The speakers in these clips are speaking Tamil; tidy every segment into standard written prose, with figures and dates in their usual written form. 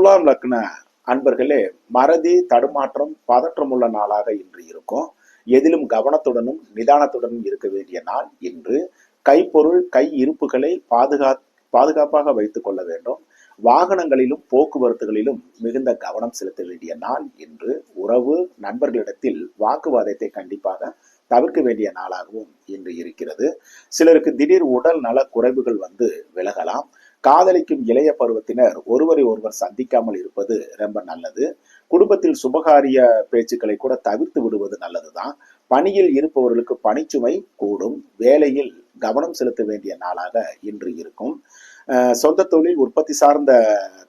துலாம் லக்ன அன்பர்களே, மறதி, தடுமாற்றம், பதற்றம் உள்ள நாளாக இன்று இருக்கும். எதிலும் கவனத்துடனும் நிதானத்துடனும் இருக்க வேண்டிய நாள் இன்று. கைப்பொருள், கை இருப்புகளை பாதுகாப்பாக வைத்துக் கொள்ள வேண்டும். வாகனங்களிலும் போக்குவரத்துகளிலும் மிகுந்த கவனம் செலுத்த வேண்டிய நாள் இன்று. உறவு, நண்பர்களிடத்தில் வாக்குவாதத்தை கண்டிப்பாக தவிர்க்க வேண்டிய நாளாகவும் இன்று இருக்கிறது. சிலருக்கு திடீர் உடல் நல குறைவுகள் வந்து விலகலாம். காதலிக்கும் இளைய பருவத்தினர் ஒருவரை ஒருவர் சந்திக்காமல் இருப்பது ரொம்ப நல்லது. குடும்பத்தில் சுபகாரிய பேச்சுக்களை கூட தவிர்த்து விடுவது நல்லதுதான். பணியில் இருப்பவர்களுக்கு பணிச்சுமை கூடும். வேலையில் கவனம் செலுத்த வேண்டிய நாளாக இன்று இருக்கும். சொந்த தொழில், உற்பத்தி சார்ந்த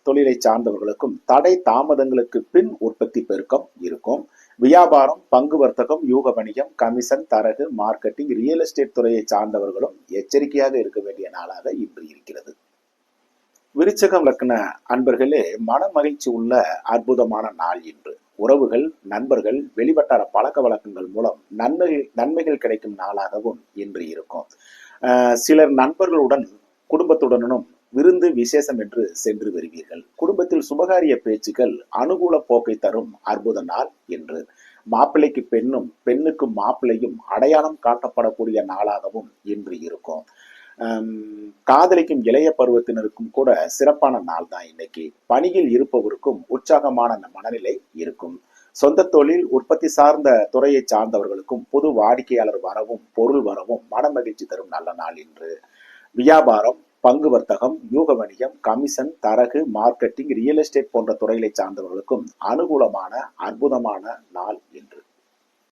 தொழிலை சார்ந்தவர்களுக்கும் தடை தாமதங்களுக்கு பின் உற்பத்தி பெருக்கம் இருக்கும். வியாபாரம், பங்கு வர்த்தகம், யூக வணிகம், கமிஷன், தரகு, மார்க்கெட்டிங், ரியல் எஸ்டேட் துறையை சார்ந்தவர்களும் எச்சரிக்கையாக இருக்க வேண்டிய நாளாக இன்று இருக்கிறது. விருச்சகம் லக்ன அன்பர்களே, மன மகிழ்ச்சி உள்ள அற்புதமான நாள் இன்று. உறவுகள், நண்பர்கள், வெளிவட்டார பழக்க வழக்கங்கள் மூலம் நன்மைகள் கிடைக்கும் நாளாகவும் இன்று இருக்கும். சிலர் நண்பர்களுடன் குடும்பத்துடனும் விருந்து விசேஷம் என்று சென்று வருவீர்கள். குடும்பத்தில் சுபகாரிய பேச்சுக்கள் அனுகூல போக்கை தரும் அற்புத நாள் என்று. மாப்பிள்ளைக்கு பெண்ணும், பெண்ணுக்கு மாப்பிள்ளையும் அடையாளம் காட்டப்படக்கூடிய நாளாகவும் இன்று இருக்கும். காதலிக்கும் இளைய பருவத்தினருக்கும் கூட சிறப்பான நாள் தான் இன்னைக்கு. பணியில் இருப்பவருக்கும் உற்சாகமான மனநிலை இருக்கும். சொந்த தொழில், உற்பத்தி சார்ந்த துறையை சார்ந்தவர்களுக்கும் புது வாடிக்கையாளர் வரவும் பொருள் வரவும் மன மகிழ்ச்சி தரும் நல்ல நாள் இன்று. வியாபாரம், பங்கு வர்த்தகம், யூக வணிகம், கமிஷன், தரகு, மார்க்கெட்டிங், ரியல் எஸ்டேட் போன்ற துறைகளை சார்ந்தவர்களுக்கும் அனுகூலமான அற்புதமான நாள் இன்று.